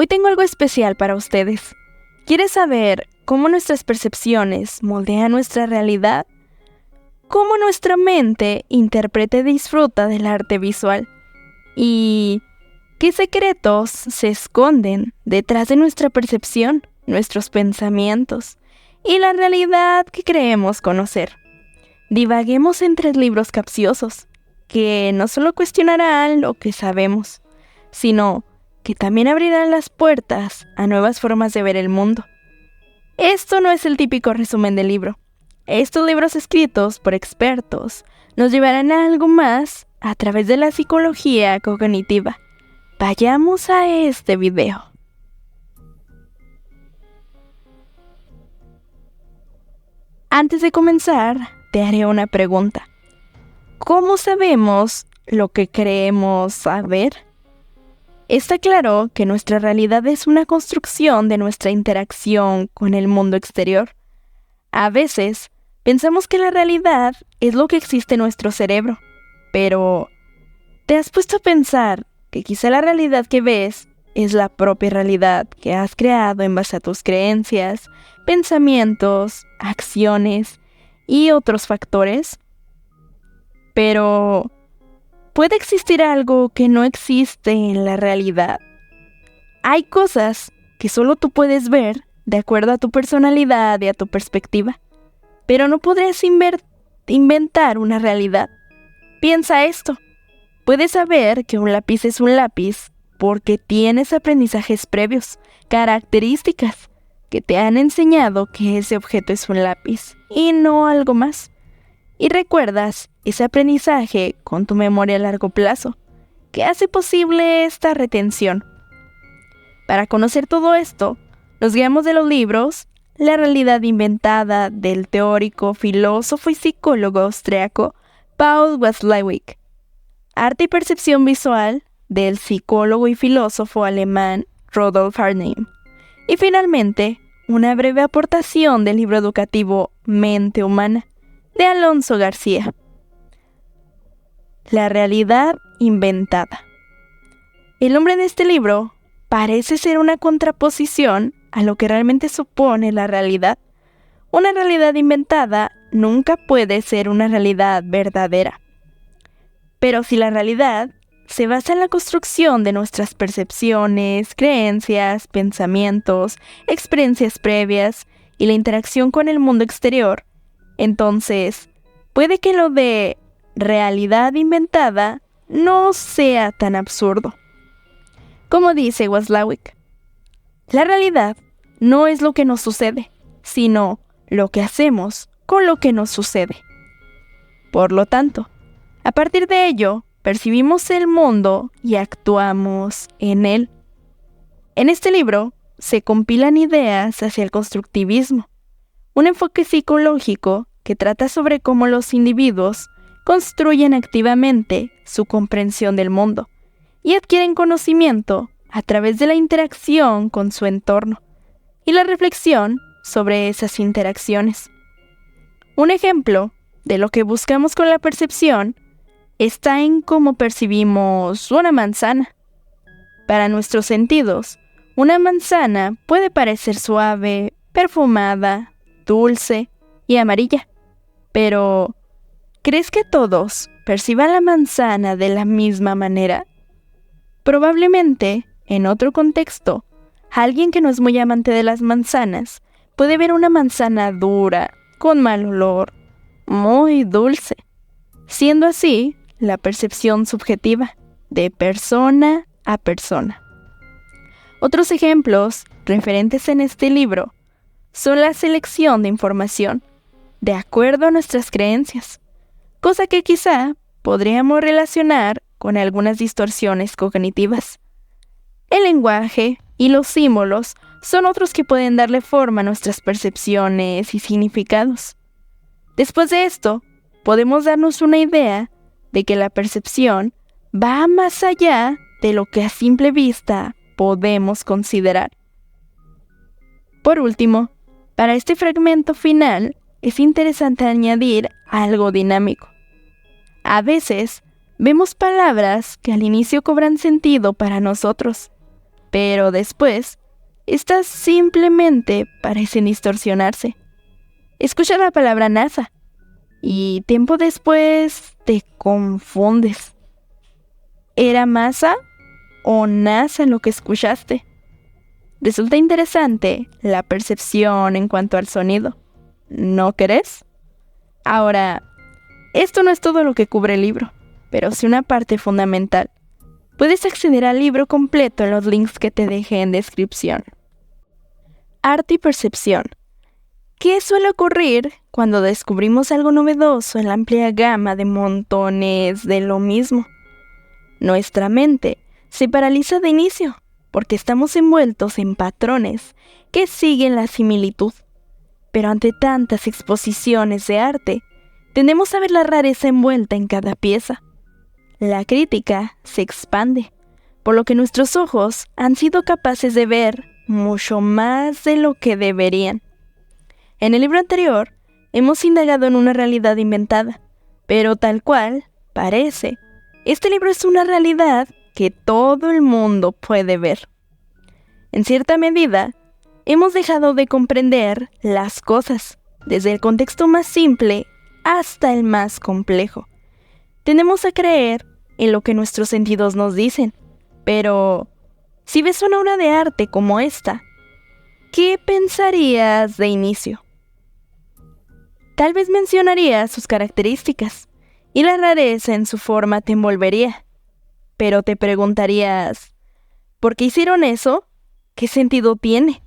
Hoy tengo algo especial para ustedes. ¿Quieres saber cómo nuestras percepciones moldean nuestra realidad? ¿Cómo nuestra mente interpreta y disfruta del arte visual? ¿Y qué secretos se esconden detrás de nuestra percepción, nuestros pensamientos y la realidad que creemos conocer? Divaguemos entre libros capciosos, que no solo cuestionarán lo que sabemos, sino que también abrirán las puertas a nuevas formas de ver el mundo. Esto no es el típico resumen del libro. Estos libros escritos por expertos nos llevarán a algo más a través de la psicología cognitiva. Vayamos a este video. Antes de comenzar, te haré una pregunta. ¿Cómo sabemos lo que creemos saber? Está claro que nuestra realidad es una construcción de nuestra interacción con el mundo exterior. A veces, pensamos que la realidad es lo que existe en nuestro cerebro, pero ¿te has puesto a pensar que quizá la realidad que ves es la propia realidad que has creado en base a tus creencias, pensamientos, acciones y otros factores? Pero ¿puede existir algo que no existe en la realidad? Hay cosas que solo tú puedes ver de acuerdo a tu personalidad y a tu perspectiva, pero no podrías inventar una realidad. Piensa esto. Puedes saber que un lápiz es un lápiz porque tienes aprendizajes previos, características que te han enseñado que ese objeto es un lápiz y no algo más. Y recuerdas ese aprendizaje con tu memoria a largo plazo, que hace posible esta retención. Para conocer todo esto, nos guiamos de los libros La realidad inventada del teórico, filósofo y psicólogo austriaco Paul Watzlawick, Arte y percepción visual del psicólogo y filósofo alemán Rudolf Arnim, y finalmente, una breve aportación del libro educativo Mente Humana, de Alonso García. La realidad inventada. El nombre de este libro parece ser una contraposición a lo que realmente supone la realidad. Una realidad inventada nunca puede ser una realidad verdadera. Pero si la realidad se basa en la construcción de nuestras percepciones, creencias, pensamientos, experiencias previas y la interacción con el mundo exterior, entonces, puede que lo de realidad inventada no sea tan absurdo. Como dice Watzlawick, la realidad no es lo que nos sucede, sino lo que hacemos con lo que nos sucede. Por lo tanto, a partir de ello, percibimos el mundo y actuamos en él. En este libro se compilan ideas hacia el constructivismo, un enfoque psicológico que trata sobre cómo los individuos construyen activamente su comprensión del mundo y adquieren conocimiento a través de la interacción con su entorno y la reflexión sobre esas interacciones. Un ejemplo de lo que buscamos con la percepción está en cómo percibimos una manzana. Para nuestros sentidos, una manzana puede parecer suave, perfumada, dulce y amarilla. Pero, ¿crees que todos perciban la manzana de la misma manera? Probablemente, en otro contexto, alguien que no es muy amante de las manzanas puede ver una manzana dura, con mal olor, muy dulce, siendo así la percepción subjetiva de persona a persona. Otros ejemplos referentes en este libro son la selección de información de acuerdo a nuestras creencias, cosa que quizá podríamos relacionar con algunas distorsiones cognitivas. El lenguaje y los símbolos son otros que pueden darle forma a nuestras percepciones y significados. Después de esto, podemos darnos una idea de que la percepción va más allá de lo que a simple vista podemos considerar. Por último, para este fragmento final, es interesante añadir algo dinámico. A veces, vemos palabras que al inicio cobran sentido para nosotros, pero después, estas simplemente parecen distorsionarse. Escucha la palabra NASA y tiempo después te confundes. ¿Era masa o NASA lo que escuchaste? Resulta interesante la percepción en cuanto al sonido, ¿no crees? Ahora, esto no es todo lo que cubre el libro, pero sí una parte fundamental. Puedes acceder al libro completo en los links que te dejé en descripción. Arte y percepción. ¿Qué suele ocurrir cuando descubrimos algo novedoso en la amplia gama de montones de lo mismo? Nuestra mente se paraliza de inicio porque estamos envueltos en patrones que siguen la similitud. Pero ante tantas exposiciones de arte, tendemos a ver la rareza envuelta en cada pieza. La crítica se expande, por lo que nuestros ojos han sido capaces de ver mucho más de lo que deberían. En el libro anterior, hemos indagado en una realidad inventada, pero tal cual parece, este libro es una realidad que todo el mundo puede ver. En cierta medida, hemos dejado de comprender las cosas, desde el contexto más simple hasta el más complejo. Tendemos a creer en lo que nuestros sentidos nos dicen, pero si ves una obra de arte como esta, ¿qué pensarías de inicio? Tal vez mencionarías sus características y la rareza en su forma te envolvería, pero te preguntarías, ¿por qué hicieron eso? ¿Qué sentido tiene?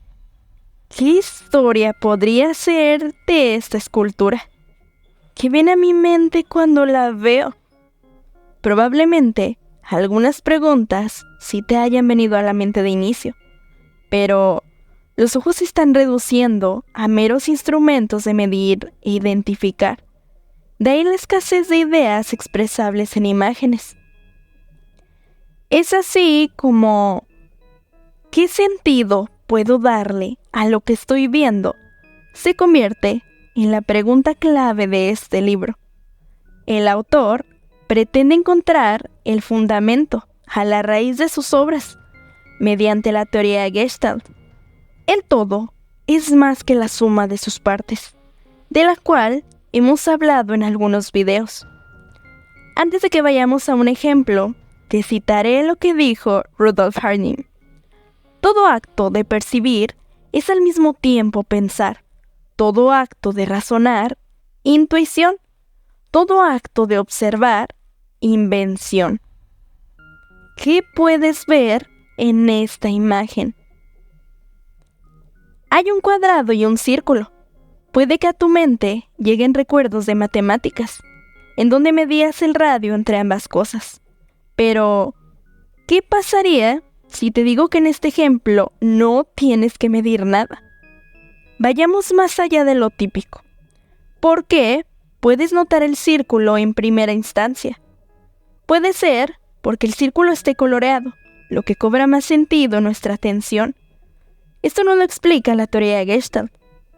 ¿Qué historia podría ser de esta escultura? ¿Qué viene a mi mente cuando la veo? Probablemente algunas preguntas sí te hayan venido a la mente de inicio, pero los ojos se están reduciendo a meros instrumentos de medir e identificar. De ahí la escasez de ideas expresables en imágenes. Es así como, ¿qué sentido puedo darle a lo que estoy viendo? Se convierte en la pregunta clave de este libro. El autor pretende encontrar el fundamento a la raíz de sus obras mediante la teoría Gestalt. El todo es más que la suma de sus partes, de la cual hemos hablado en algunos videos. Antes de que vayamos a un ejemplo, te citaré lo que dijo Rudolf Hartmann. Todo acto de percibir es al mismo tiempo pensar. Todo acto de razonar, intuición. Todo acto de observar, invención. ¿Qué puedes ver en esta imagen? Hay un cuadrado y un círculo. Puede que a tu mente lleguen recuerdos de matemáticas, en donde medías el radio entre ambas cosas. Pero, ¿qué pasaría si te digo que en este ejemplo no tienes que medir nada? Vayamos más allá de lo típico. ¿Por qué puedes notar el círculo en primera instancia? Puede ser porque el círculo esté coloreado, lo que cobra más sentido en nuestra atención. Esto no lo explica la teoría Gestalt,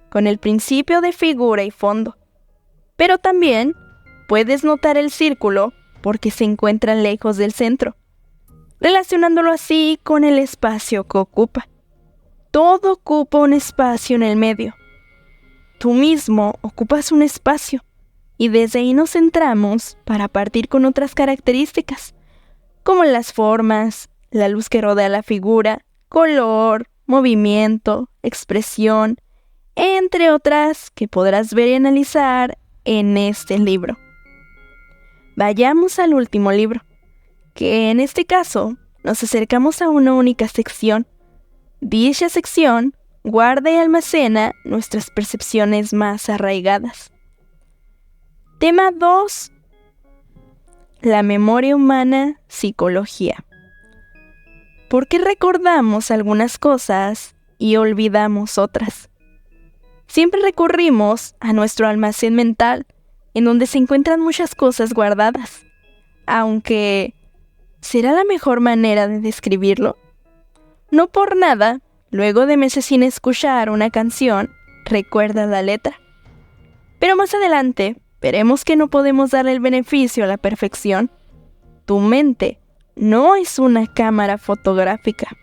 con el principio de figura y fondo. Pero también puedes notar el círculo porque se encuentra lejos del centro, relacionándolo así con el espacio que ocupa. Todo ocupa un espacio en el medio. Tú mismo ocupas un espacio, y desde ahí nos centramos para partir con otras características, como las formas, la luz que rodea la figura, color, movimiento, expresión, entre otras que podrás ver y analizar en este libro. Vayamos al último libro, que en este caso nos acercamos a una única sección. Dicha sección guarda y almacena nuestras percepciones más arraigadas. Tema 2. La memoria humana, psicología. ¿Por qué recordamos algunas cosas y olvidamos otras? Siempre recurrimos a nuestro almacén mental, en donde se encuentran muchas cosas guardadas. Aunque, ¿será la mejor manera de describirlo? No por nada, luego de meses sin escuchar una canción, recuerdas la letra. Pero más adelante, veremos que no podemos darle el beneficio a la perfección. Tu mente no es una cámara fotográfica.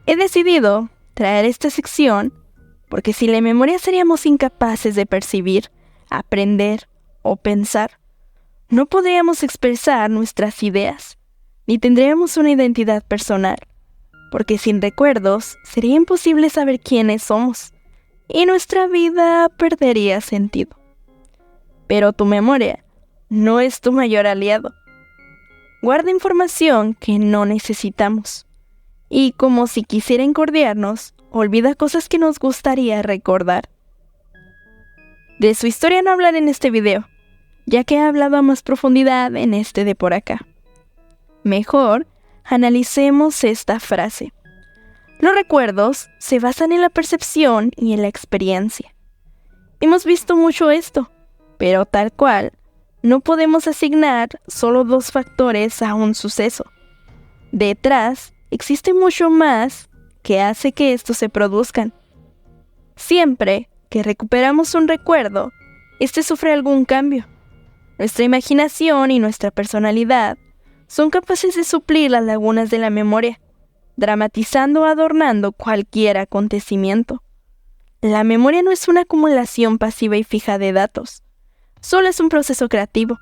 He decidido traer esta sección porque sin la memoria seríamos incapaces de percibir, aprender o pensar. No podríamos expresar nuestras ideas, ni tendríamos una identidad personal, porque sin recuerdos sería imposible saber quiénes somos, y nuestra vida perdería sentido. Pero tu memoria no es tu mayor aliado. Guarda información que no necesitamos, y como si quisiera encordiarnos, olvida cosas que nos gustaría recordar. De su historia no hablaré en este video, ya que he hablado a más profundidad en este de por acá. Mejor, analicemos esta frase. Los recuerdos se basan en la percepción y en la experiencia. Hemos visto mucho esto, pero tal cual, no podemos asignar solo dos factores a un suceso. Detrás, existe mucho más que hace que estos se produzcan. Siempre que recuperamos un recuerdo, este sufre algún cambio. Nuestra imaginación y nuestra personalidad son capaces de suplir las lagunas de la memoria, dramatizando o adornando cualquier acontecimiento. La memoria no es una acumulación pasiva y fija de datos, solo es un proceso creativo,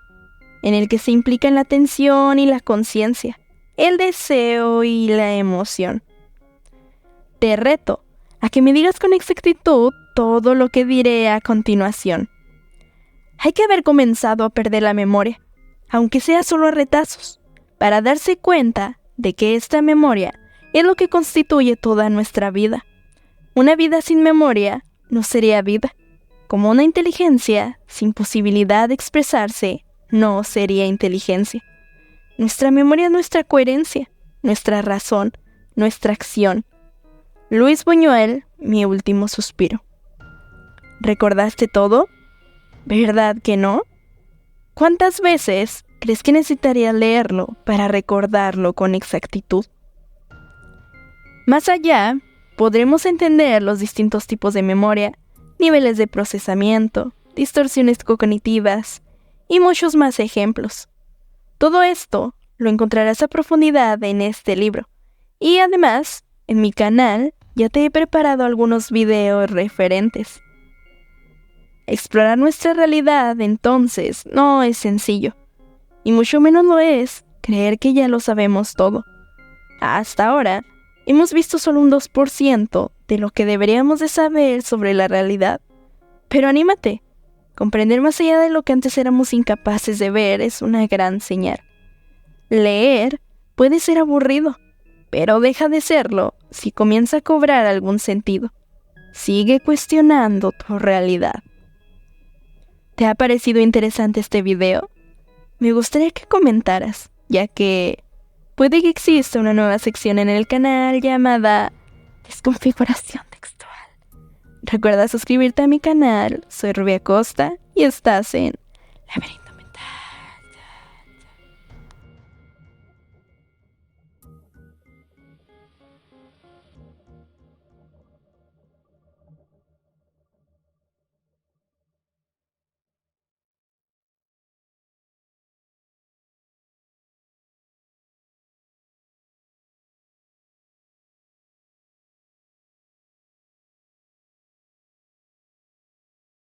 en el que se implican la atención y la conciencia, el deseo y la emoción. Te reto a que me digas con exactitud todo lo que diré a continuación. Hay que haber comenzado a perder la memoria, aunque sea solo a retazos, para darse cuenta de que esta memoria es lo que constituye toda nuestra vida. Una vida sin memoria no sería vida, como una inteligencia sin posibilidad de expresarse no sería inteligencia. Nuestra memoria es nuestra coherencia, nuestra razón, nuestra acción. Luis Buñuel, Mi último suspiro. ¿Recordaste todo? ¿Verdad que no? ¿Cuántas veces crees que necesitarías leerlo para recordarlo con exactitud? Más allá, podremos entender los distintos tipos de memoria, niveles de procesamiento, distorsiones cognitivas y muchos más ejemplos. Todo esto lo encontrarás a profundidad en este libro. Y además, en mi canal ya te he preparado algunos videos referentes. Explorar nuestra realidad, entonces, no es sencillo. Y mucho menos lo es creer que ya lo sabemos todo. Hasta ahora, hemos visto solo un 2% de lo que deberíamos de saber sobre la realidad. Pero anímate. Comprender más allá de lo que antes éramos incapaces de ver es una gran señal. Leer puede ser aburrido, pero deja de serlo si comienza a cobrar algún sentido. Sigue cuestionando tu realidad. ¿Te ha parecido interesante este video? Me gustaría que comentaras, ya que puede que exista una nueva sección en el canal llamada Desconfiguración Textual. Recuerda suscribirte a mi canal, soy Rubia Costa y estás en Laberinto.